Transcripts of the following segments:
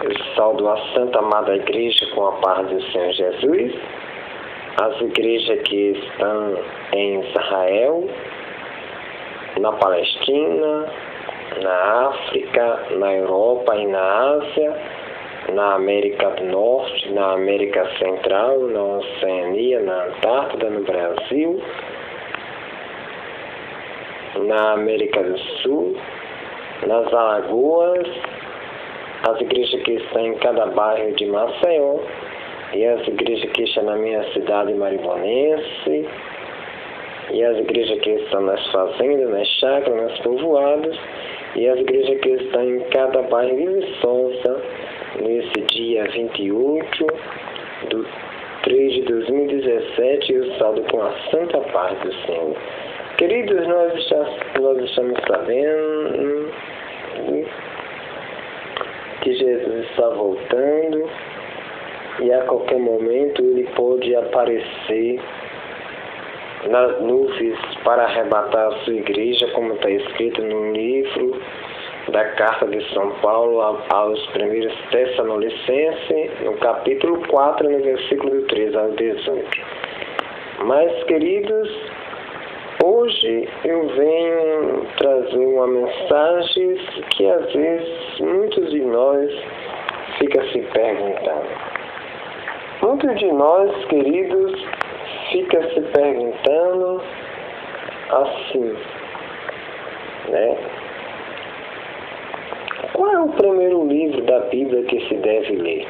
Eu saudo a Santa Amada Igreja com a paz do Senhor Jesus, as igrejas que estão em Israel, na Palestina, na África, na Europa e na Ásia, na América do Norte, na América Central, na Oceania, na Antártida, no Brasil, na América do Sul, nas Alagoas, as igrejas que estão em cada bairro de Maceió e as igrejas que estão na minha cidade maribonense e as igrejas que estão nas fazendas, nas chácaras, nas povoadas e as igrejas que estão em cada bairro de Viçosa nesse dia 28 de 3 de 2017 eu saldo com a santa paz do Senhor. Queridos, nós estamos sabendo que Jesus está voltando e a qualquer momento ele pode aparecer nas nuvens para arrebatar a sua igreja, como está escrito no livro da Carta de São Paulo aos primeiros Tessalonicenses, no capítulo 4, no versículo do 13 ao 18. Mas, queridos, hoje eu venho trazer uma mensagem que às vezes muitos de nós ficam se perguntando. Muitos de nós, queridos, ficam se perguntando assim, né? Qual é o primeiro livro da Bíblia que se deve ler?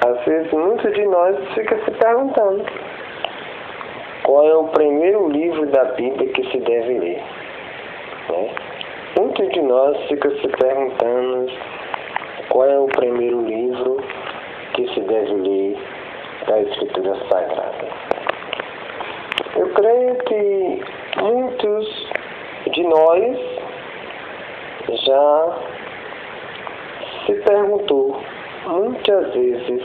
Às vezes muitos de nós ficam se perguntando. Qual é o primeiro livro da Bíblia que se deve ler? Né? Muitos de nós ficam se perguntando qual é o primeiro livro que se deve ler da Escritura Sagrada. Eu creio que muitos de nós já se perguntou muitas vezes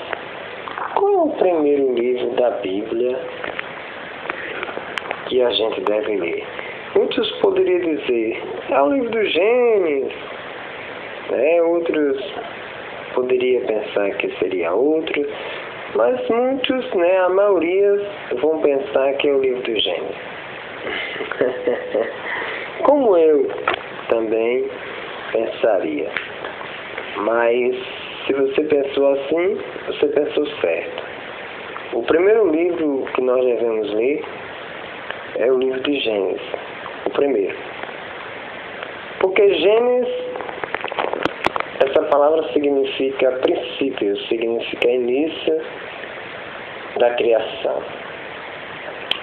qual é o primeiro livro da Bíblia que a gente deve ler. Muitos poderiam dizer, é o livro do Gênesis, né? Outros poderiam pensar que seria outro, mas muitos, né, a maioria vão pensar que é o livro do Gênesis. Como eu também pensaria. Mas se você pensou assim, você pensou certo. O primeiro livro que nós devemos ler é o livro de Gênesis, o primeiro. Porque Gênesis, essa palavra significa princípio, significa início da criação.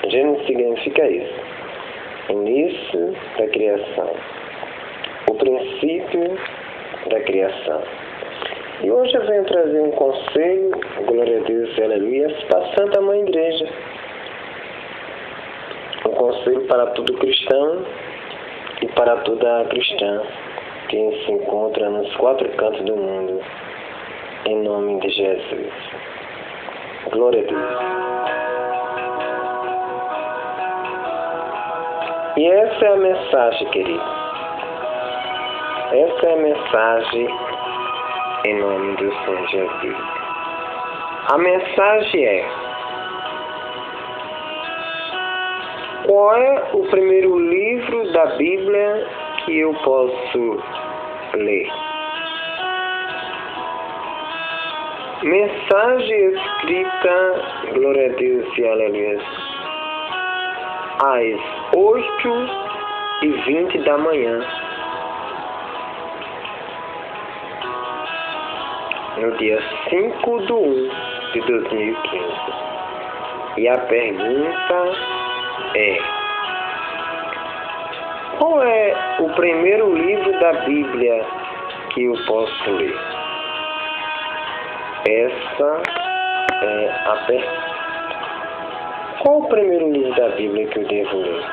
Gênesis significa isso, início da criação, o princípio da criação. E hoje eu venho trazer um conselho, glória a Deus e aleluia, para a Santa Mãe Igreja. Um conselho para todo cristão e para toda cristã que se encontra nos quatro cantos do mundo, em nome de Jesus. Glória a Deus. E essa é a mensagem, querido. Essa é a mensagem em nome do Senhor Jesus. A mensagem é: qual é o primeiro livro da Bíblia que eu posso ler? Mensagem escrita, glória a Deus e aleluia, às 8h20 da manhã, no dia 5/1/2015. E a pergunta é: qual é o primeiro livro da Bíblia que eu posso ler? Essa é a pergunta. Qual o primeiro livro da Bíblia que eu devo ler?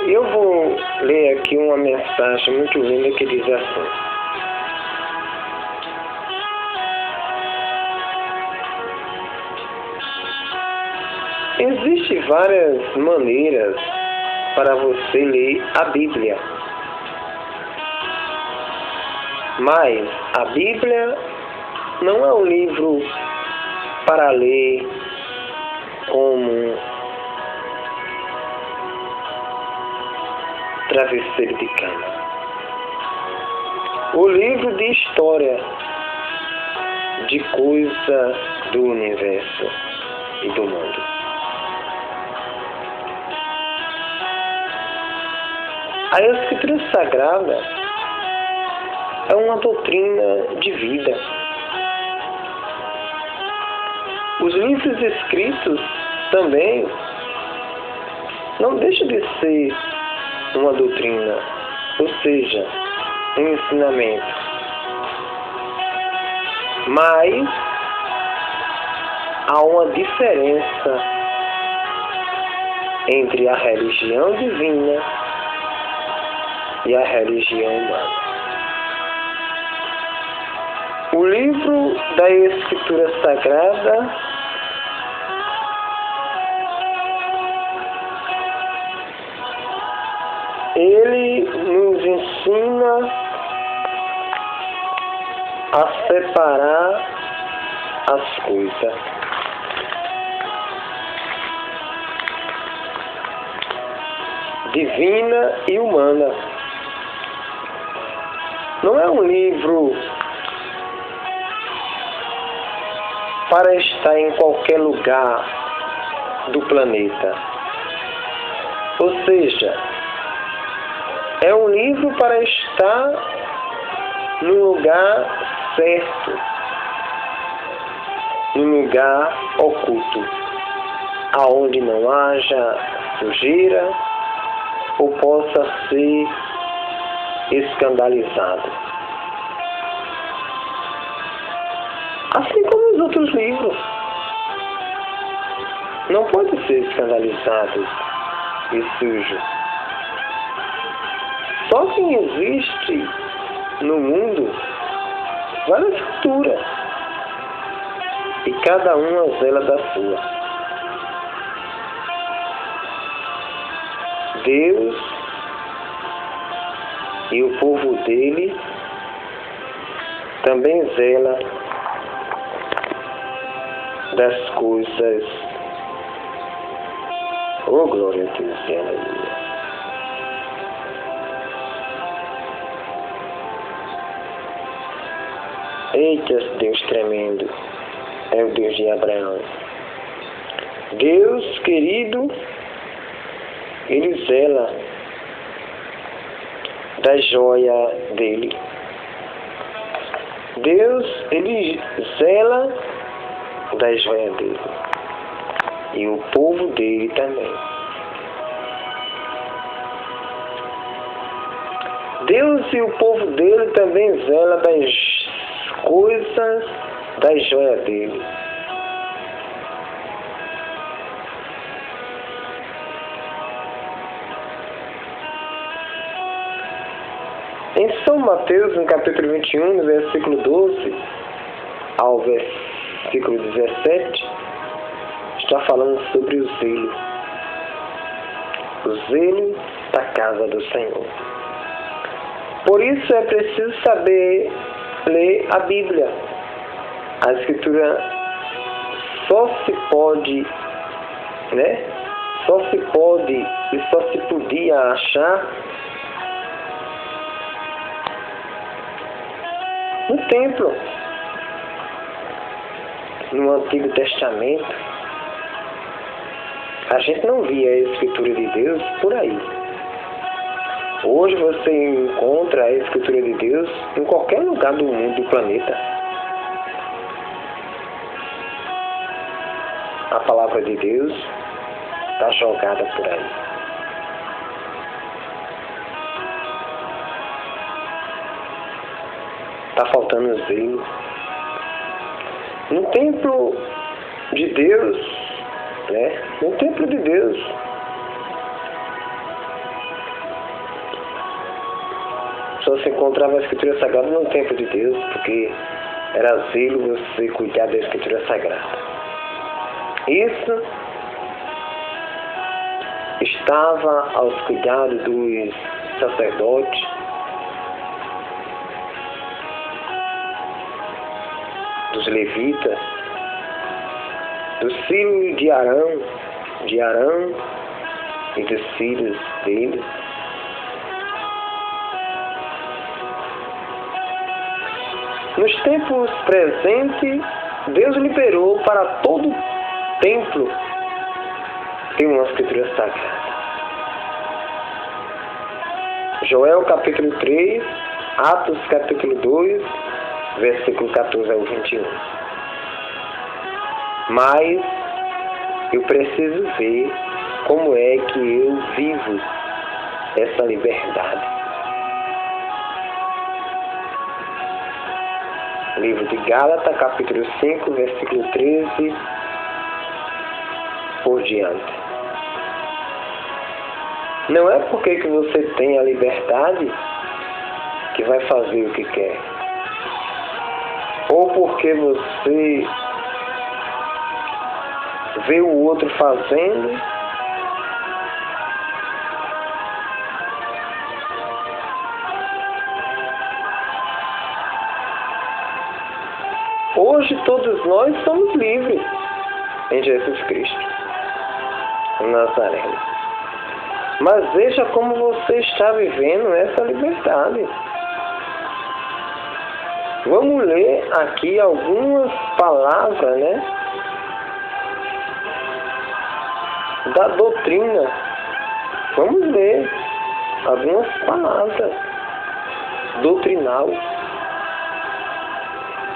Eu vou ler aqui uma mensagem muito linda que diz assim: existem várias maneiras para você ler a Bíblia. Mas a Bíblia não é um livro para ler como travesseiro de cama. O livro de história de coisa do universo e do mundo. A Escritura Sagrada é uma doutrina de vida. Os livros escritos também não deixam de ser uma doutrina, ou seja, um ensinamento. Mas há uma diferença entre a religião divina e a religião humana. O livro da Escritura Sagrada ele nos ensina a separar as coisas. Divina e humana. Não é um livro para estar em qualquer lugar do planeta. Ou seja, é um livro para estar no lugar certo, no lugar oculto, aonde não haja sujeira ou possa ser escandalizado. Assim como os outros livros. Não pode ser escandalizado e sujo. Só quem existe no mundo vale a Escritura. E cada uma zela da sua. Deus e o povo dele também zela das coisas. Oh, glória a Deus, aleluia. Eita, Deus tremendo, é o Deus de Abraão. Deus querido, ele zela da joia dele. Deus, ele zela da joia dele. E o povo dele também. Deus e o povo dele também zela das coisas da joia dele. Em São Mateus, no capítulo 21, no versículo 12 ao versículo 17, está falando sobre o zelo. O zelo da casa do Senhor. Por isso é preciso saber ler a Bíblia. A Escritura só se pode, Só se pode e só se podia achar no templo, no Antigo Testamento. A gente não via a Escritura de Deus por aí. Hoje você encontra a Escritura de Deus em qualquer lugar do mundo, do planeta. A palavra de Deus está jogada por aí. Está faltando zelo. No templo de Deus, No templo de Deus, só se encontrava a Escritura Sagrada no templo de Deus, porque era zelo você cuidar da Escritura Sagrada. Isso estava aos cuidados dos sacerdotes dos levitas, dos filhos de Arão e dos filhos deles. Nos tempos presentes, Deus liberou para todo o templo em uma escritura sagrada. Joel capítulo 3, Atos capítulo 2, versículo 14 ao 21. Mas eu preciso ver como é que eu vivo essa liberdade. Livro de Gálatas, capítulo 5, versículo 13 por diante. Não é porque que você tem a liberdade que vai fazer o que quer. Ou porque você vê o outro fazendo hoje todos nós somos livres em Jesus Cristo, o Nazareno. Mas veja como você está vivendo essa liberdade. Vamos ler aqui algumas palavras, né, da doutrina. Vamos ler algumas palavras doutrinal.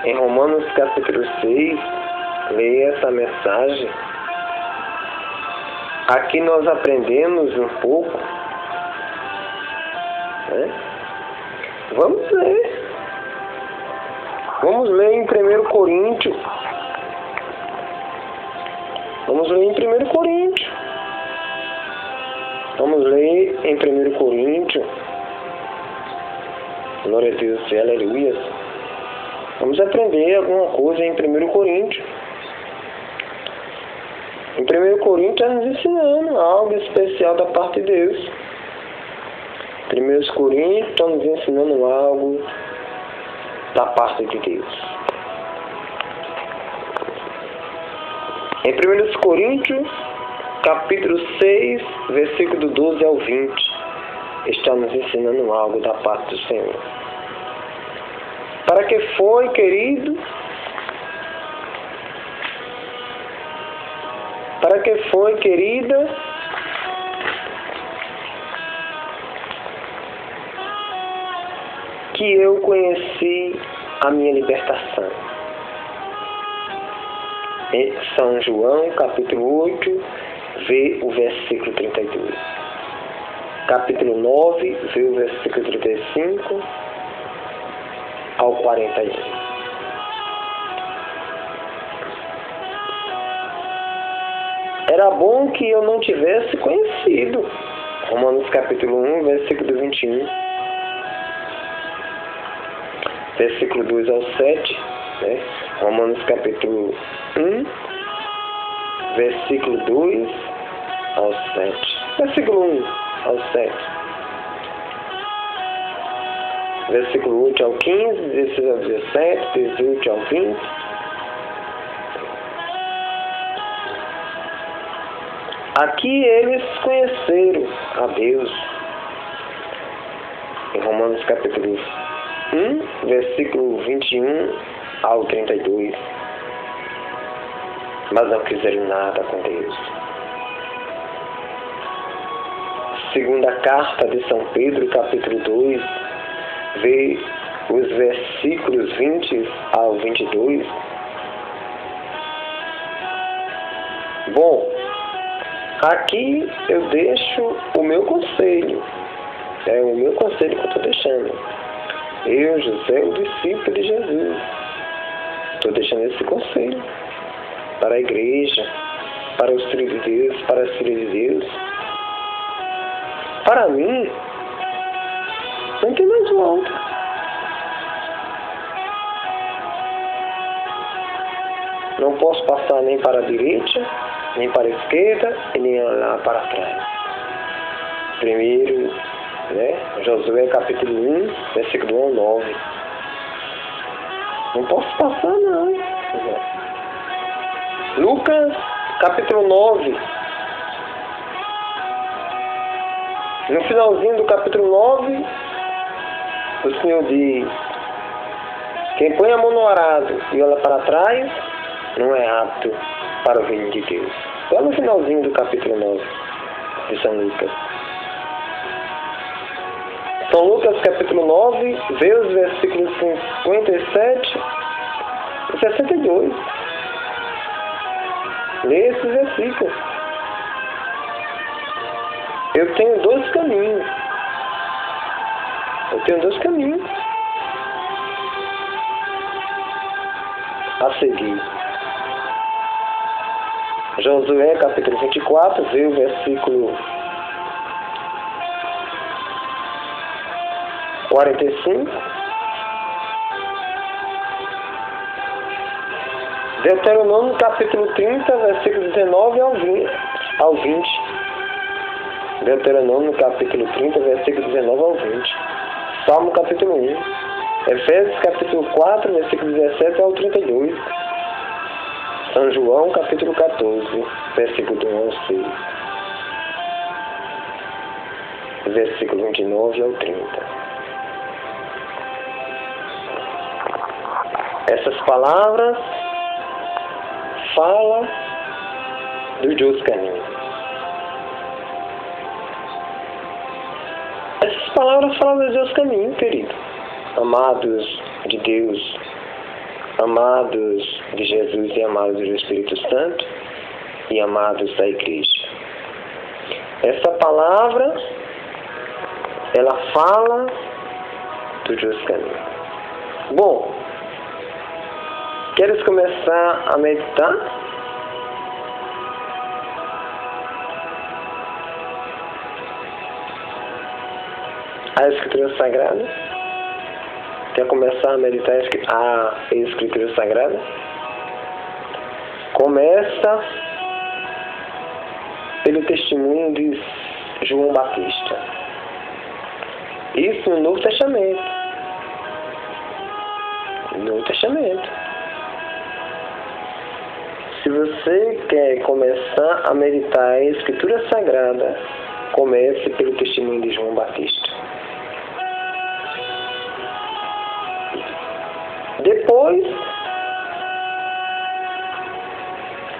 Em Romanos capítulo 6, leia essa mensagem. Aqui nós aprendemos um pouco, né? Vamos ler. Vamos ler em 1 Coríntios. Vamos ler em 1 Coríntios. Vamos ler em 1 Coríntios. Glória a Deus, aleluia. Vamos aprender alguma coisa em 1 Coríntios. Em 1 Coríntios está nos ensinando algo especial da parte de Deus. 1 Coríntios está nos ensinando algo da parte de Deus. Em 1 Coríntios, capítulo 6, versículo 12 ao 20, está nos ensinando algo da parte do Senhor. Para que foi, querido? Para que foi, querida? Que eu conheci a minha libertação. Em São João, capítulo 8, vê o versículo 32. Capítulo 9, vê o versículo 35 ao 41. Era bom que eu não tivesse conhecido. Romanos capítulo 1, versículo 21. Versículo 2 ao 7. Né? Romanos capítulo 1, versículo 2 ao 7. Versículo 1 ao 7. Versículo 8 ao 15, 16 ao 17, 18 ao 20. Aqui eles conheceram a Deus. Em Romanos capítulo 1, versículo 21 ao 32. Mas não quiseram nada com Deus. Segunda carta de São Pedro, capítulo 2, vê os versículos 20 ao 22. Bom, aqui eu deixo o meu conselho. É o meu conselho que eu estou deixando. Eu, José, o discípulo de Jesus, estou deixando esse conselho para a igreja, para os filhos de Deus, para as filhas de Deus. Para mim, não tem mais volta. Não posso passar nem para a direita, nem para a esquerda e nem lá para trás. Primeiro, né, Josué capítulo 1, versículo 1 ao 9. Não posso passar, não. Lucas, capítulo 9. No finalzinho do capítulo 9, o Senhor diz: quem põe a mão no arado e olha para trás, não é apto para o reino de Deus. Lá no finalzinho do capítulo 9 de São Lucas. São Lucas, capítulo 9, vê os versículos 57 e 62. Lê esses versículos. Eu tenho dois caminhos. A seguir. Josué, capítulo 24, vê o versículo 45. Deuteronômio, capítulo 30, versículo 19 ao 20. Deuteronômio, capítulo 30, versículo 19 ao 20. Salmo, capítulo 1. Efésios, capítulo 4, versículo 17 ao 32. São João, capítulo 14, versículo do 1 ao 6. Versículo 29 ao 30. Essas palavras falam dos dois caminhos. Essas palavras falam dos dois caminhos, querido. Amados de Deus, amados de Jesus e amados do Espírito Santo e amados da Igreja. Essa palavra, ela fala dos dois caminhos. Bom, queres começar a meditar? A Escritura Sagrada? Quer começar a meditar a Escritura Sagrada? Começa pelo testemunho de João Batista. Isso no Novo Testamento. Novo Testamento. Se você quer começar a meditar a Escritura Sagrada, comece pelo testemunho de João Batista. Depois,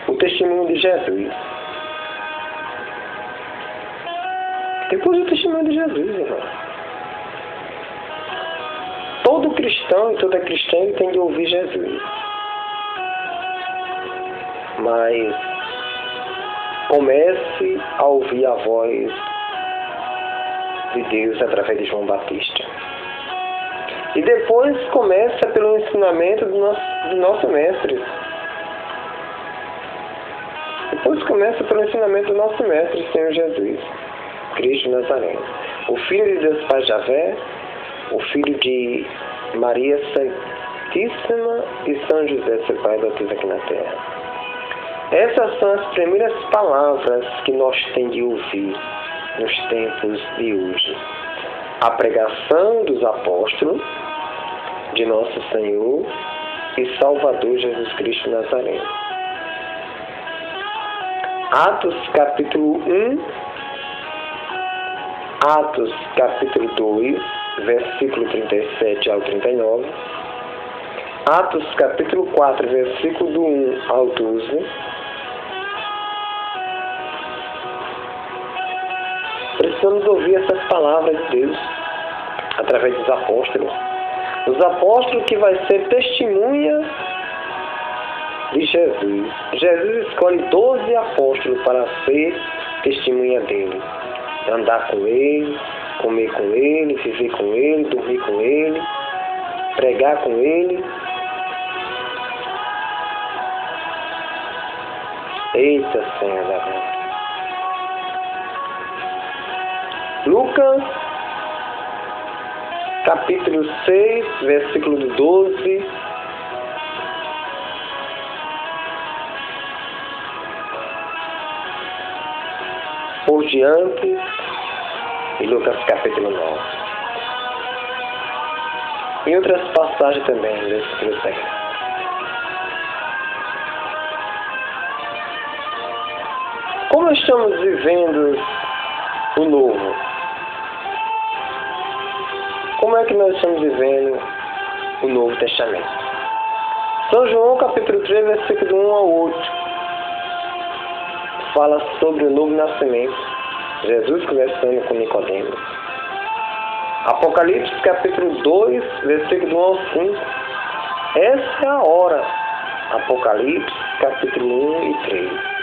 o testemunho de Jesus. Depois o testemunho de Jesus, irmão. Todo cristão e toda cristã tem de ouvir Jesus. Mas comece a ouvir a voz de Deus através de João Batista. E depois começa pelo ensinamento do nosso mestre. Depois começa pelo ensinamento do nosso mestre, Senhor Jesus, Cristo Nazareno. O Filho de Deus Pai Javé, o Filho de Maria Santíssima e São José, seu Pai adotivo aqui na terra. Essas são as primeiras palavras que nós temos de ouvir nos tempos de hoje. A pregação dos apóstolos de nosso Senhor e Salvador Jesus Cristo Nazareno. Atos capítulo 1, Atos capítulo 2, versículo 37 ao 39, Atos capítulo 4, versículo do 1 ao 12, precisamos ouvir essas palavras de Deus através dos apóstolos. Os apóstolos que vai ser testemunha de Jesus. Jesus escolhe 12 apóstolos para ser testemunha dele. Andar com ele, comer com ele, viver com ele, dormir com ele, pregar com ele. Eita Senhor da vida. Lucas capítulo 6, versículo 12 por diante, e Lucas capítulo 9. Em outras passagens também, versículo 7. Como estamos vivendo o novo? Como é que nós estamos vivendo o Novo Testamento? São João capítulo 3, versículo 1 ao 8. Fala sobre o novo nascimento. Jesus conversando com Nicodemo. Apocalipse capítulo 2, versículo 1 ao 5. Essa é a hora. Apocalipse capítulo 1 e 3.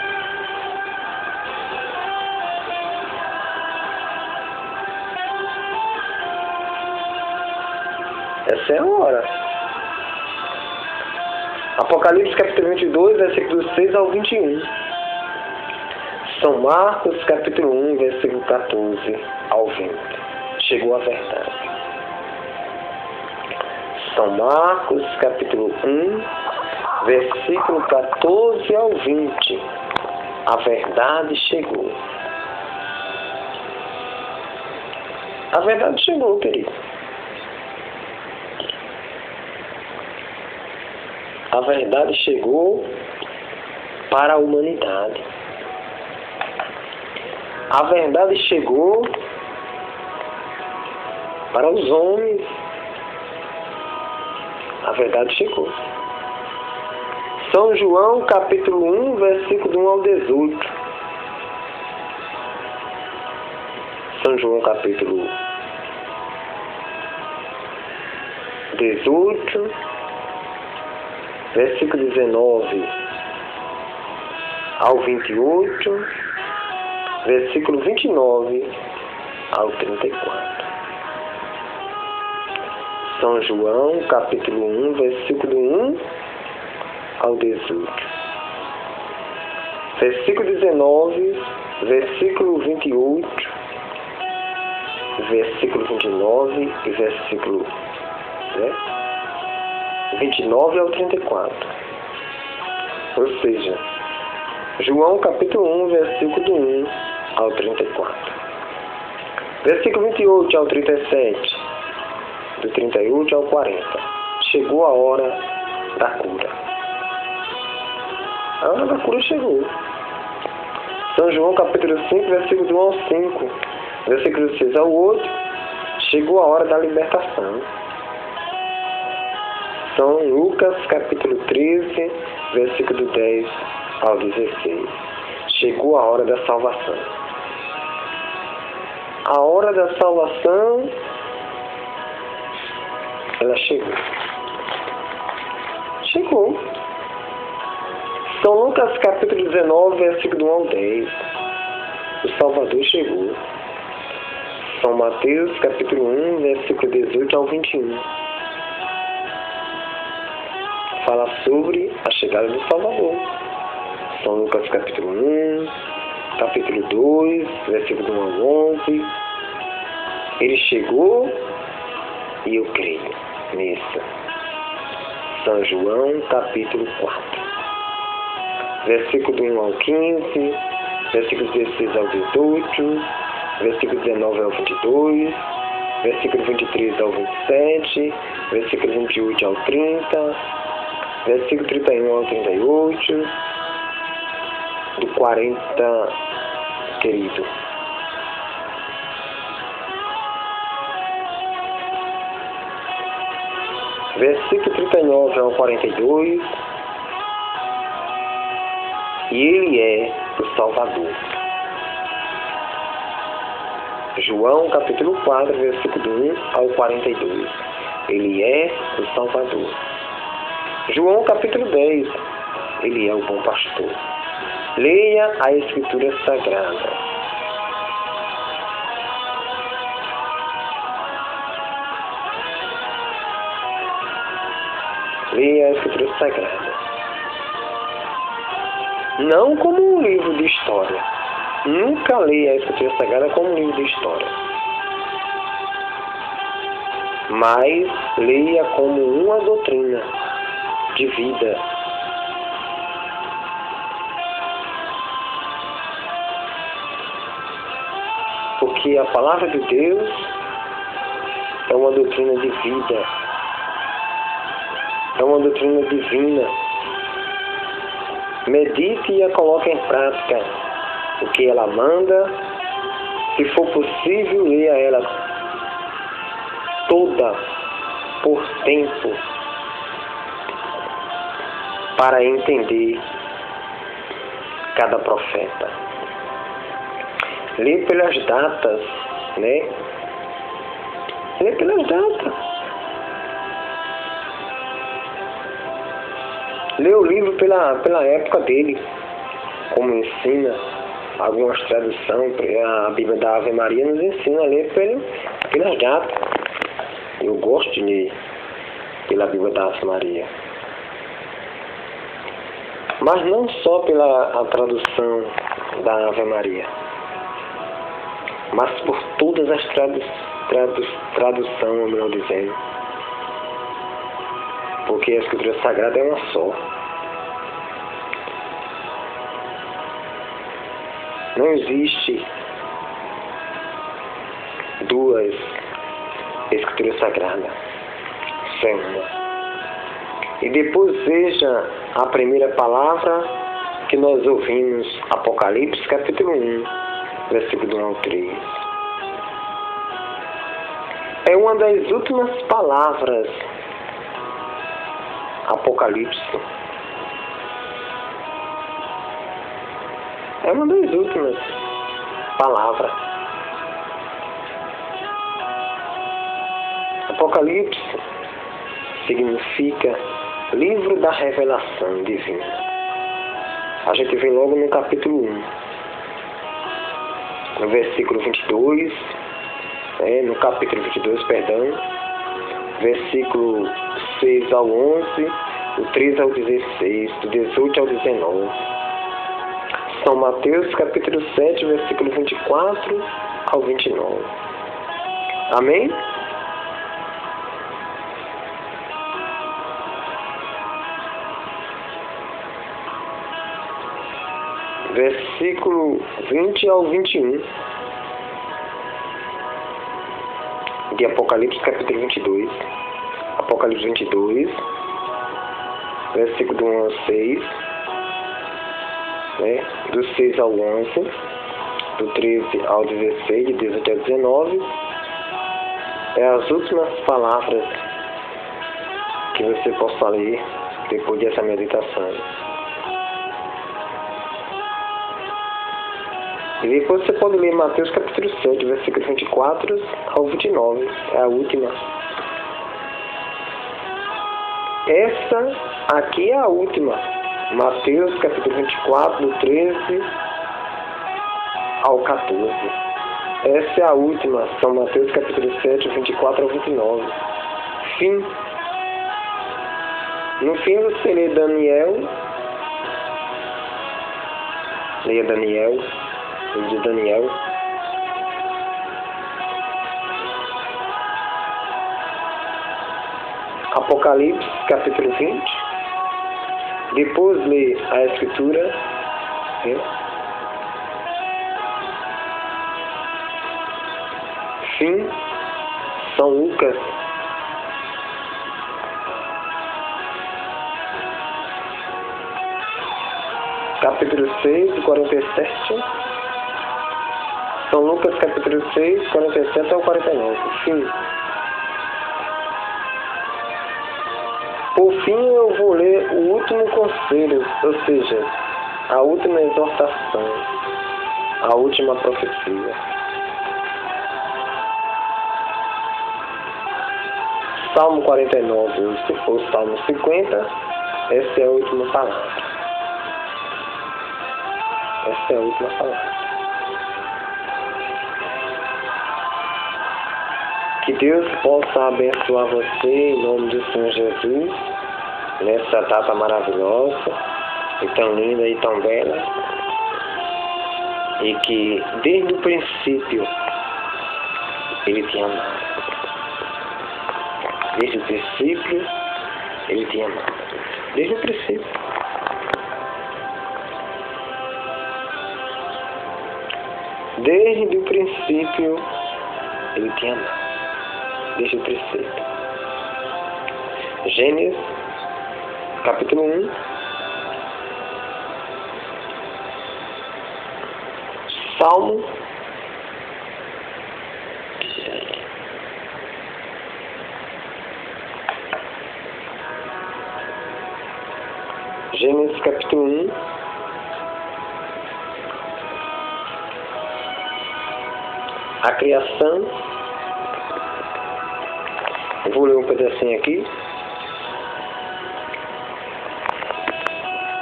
Essa é a hora. Apocalipse capítulo 22, versículos 6 ao 21. São Marcos capítulo 1, versículo 14 ao 20. Chegou a verdade. São Marcos capítulo 1, versículo 14 ao 20. A verdade chegou. A verdade chegou, querido. A verdade chegou para a humanidade. A verdade chegou para os homens. A verdade chegou. São João, capítulo 1, versículo 1 ao 18. São João, capítulo 18, versículo 19 ao 28, versículo 29 ao 34. São João, capítulo 1, versículo 1 ao 18. Versículo 19, versículo 28, versículo 29 e versículo 29 ao 34. Ou seja, João capítulo 1, versículo 1 ao 34. Versículo 28 ao 37. Do 38 ao 40. Chegou a hora da cura. A hora da cura chegou. São João capítulo 5, versículo 1 ao 5. Versículo 6 ao 8. Chegou a hora da libertação. São Lucas capítulo 13, versículo 10 ao 16. Chegou a hora da salvação. A hora da salvação, ela chegou. Chegou. São Lucas capítulo 19, versículo 1 ao 10. O Salvador chegou. São Mateus capítulo 1, versículo 18 ao 21. Fala sobre a chegada do Salvador. São Lucas capítulo 1, capítulo 2, versículo 1 ao 11. Ele chegou e eu creio nisso. São João capítulo 4, versículo 1 ao 15, versículo 16 ao 18, versículo 19 ao 22, versículo 23 ao 27, versículo 28 ao 30, versículo 31 ao 38, do 40, querido. Versículo 39 ao 42, e Ele é o Salvador. João capítulo 4, versículo 1 ao 42, Ele é o Salvador. João capítulo 10, Ele é o bom pastor. Leia a Escritura Sagrada. Leia a Escritura Sagrada. Não como um livro de história. Nunca leia a Escritura Sagrada como um livro de história. Mas leia como uma doutrina de vida. Porque a palavra de Deus é uma doutrina de vida. É uma doutrina divina. Medite e a coloque em prática. o que ela manda. Se for possível, leia ela toda por tempo para entender cada profeta. Lê pelas datas, né? Lê pelas datas. Lê o livro pela época dele, como ensina algumas traduções. A Bíblia da Ave Maria nos ensina a ler pelas datas. Eu gosto de ler pela Bíblia da Ave Maria. Mas não só pela tradução da Ave Maria, mas por todas as traduções, melhor dizendo. Porque a Escritura Sagrada é uma só. Não existe duas Escrituras Sagradas. Só uma. E depois veja a primeira palavra que nós ouvimos, Apocalipse, capítulo 1, versículo 1 ao 3. É uma das últimas palavras, Apocalipse. É uma das últimas palavras. Apocalipse significa livro da revelação divina. A gente vê logo no capítulo 1, no versículo 22, no capítulo 22, perdão, versículo 6 ao 11, do 13 ao 16, do 18 ao 19. São Mateus, capítulo 7, versículo 24 ao 29. Amém? Versículo 20 ao 21 de Apocalipse, capítulo 22. Apocalipse 22, versículo 1 ao 6, do 6 ao 11, do 13 ao 16, de 18 ao 19. É as últimas palavras que você possa ler depois dessa meditação. E depois você pode ler Mateus capítulo 7, versículo 24 ao 29. É a última. Essa aqui é a última. Mateus capítulo 24, do 13 ao 14. Essa é a última. São Mateus capítulo 7, 24 ao 29. Fim. No fim você lê Daniel. Leia Daniel. De Daniel. Apocalipse, capítulo 20. Depois lê a Escritura. Fim, São Lucas. Capítulo 6, do 47. São Lucas, capítulo 6, 47 ao 49. Fim. Por fim, eu vou ler o último conselho, ou seja, a última exortação, a última profecia. Salmo 49, se for Salmo 50, essa é a última palavra. Essa é a última palavra. Que Deus possa abençoar você em nome do Senhor Jesus, nessa data maravilhosa, e tão linda e tão bela, e que desde o princípio Ele te amava. Desde o princípio Ele te amava. Desde o princípio. Desde o princípio Ele te amava. Desde o princípio. Gênesis, capítulo 1. Salmo. Gênesis capítulo 1. A criação. Eu vou ler um pedacinho aqui.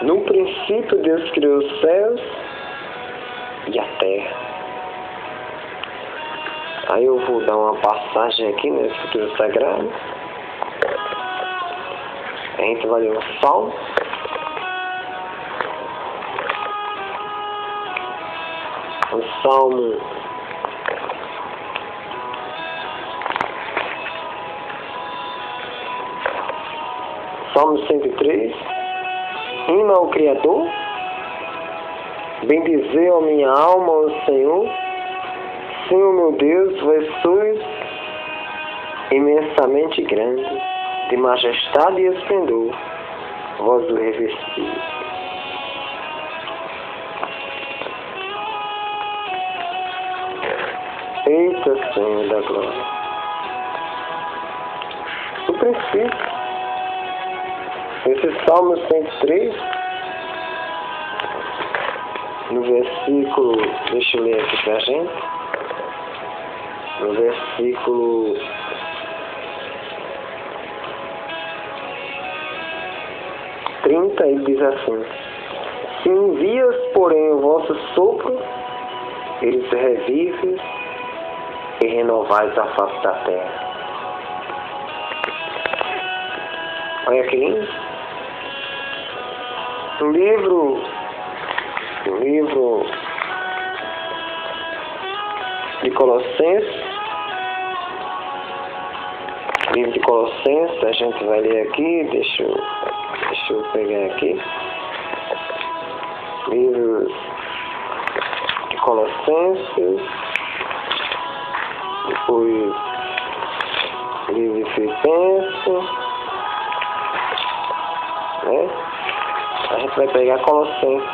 No princípio Deus criou os céus e a terra. Aí eu vou dar uma passagem aqui na Escritura Sagrada. A gente vai ler um salmo. O salmo Salmo 103. Hino ao Criador. Bendizer a minha alma ao Senhor. Senhor meu Deus, vós sois imensamente grande, de majestade e esplendor, vós o revestis. Eita Senhor da glória. No princípio, esse Salmo 103, no versículo, deixa eu ler aqui pra gente, no versículo 30, ele diz assim: se envias, porém, o vosso sopro, eles revivem e renovais a face da terra. Olha que lindo. O livro de Colossenses, a gente vai ler aqui, deixa eu pegar aqui, livro de Colossenses, depois livro de Filipenses, né? A gente vai pegar Colossenses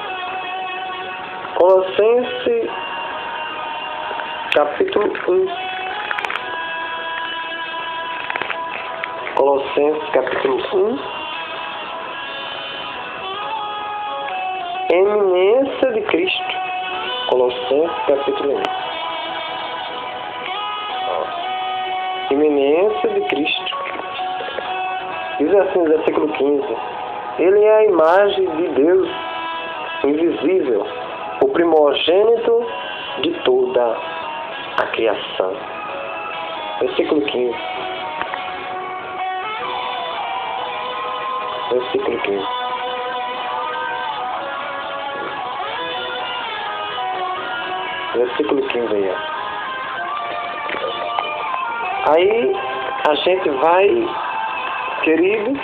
capítulo 1. Colossenses capítulo 1. Eminência de Cristo. Colossenses capítulo 1. Eminência de Cristo. Diz assim no versículo 15. Ele é a imagem de Deus invisível, o primogênito de toda a criação. Versículo 15. Versículo 15. Versículo 15 aí, ó. Aí a gente vai, querido,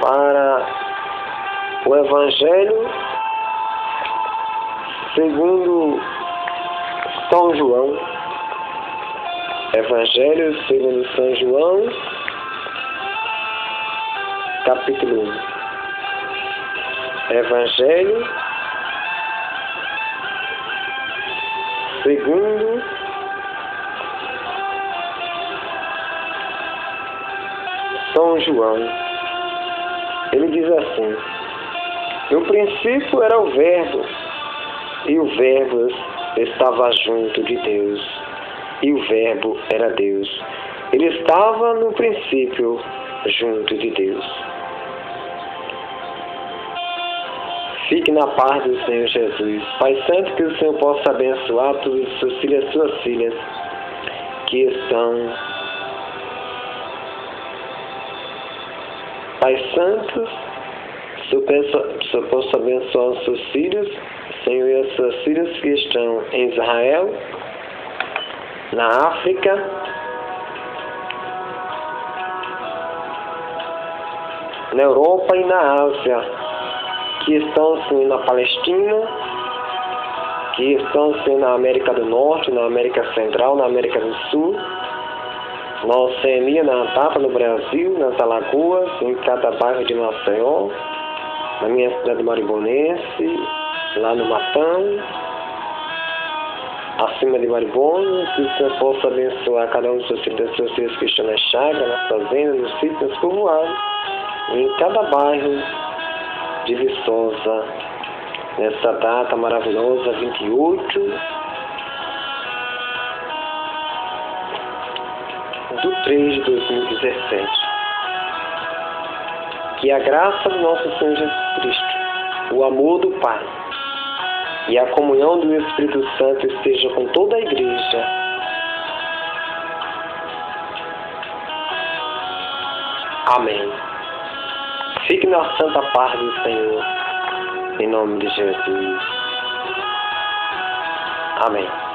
para o Evangelho segundo São João. Evangelho segundo São João, capítulo 1. Evangelho segundo São João. Ele diz assim: no princípio era o Verbo, e o Verbo estava junto de Deus, e o Verbo era Deus. Ele estava no princípio junto de Deus. Fique na paz do Senhor Jesus. Pai Santo, que o Senhor possa abençoar todos os seus filhos e suas filhas que estão. Pai Santo, que o Senhor possa abençoar os seus filhos, Senhor, e as suas filhas que estão em Israel, na África, na Europa e na Ásia, que estão, Senhor, na Palestina, que estão, Senhor, na América do Norte, na América Central, na América do Sul, na Oceania, na Antártida, no Brasil, nas Alagoas, em cada bairro de Maceió, na minha cidade maranhense, lá no Matão, acima de Maribona, que o Senhor possa abençoar cada um dos seus filhos que estão na chácara, na fazenda, no sítio, nos povoados, e em cada bairro de Viçosa, nessa data maravilhosa, 28/3/2017. Que a graça do nosso Senhor Jesus Cristo, o amor do Pai e a comunhão do Espírito Santo esteja com toda a igreja. Amém. Fique na santa paz do Senhor, em nome de Jesus. Amém.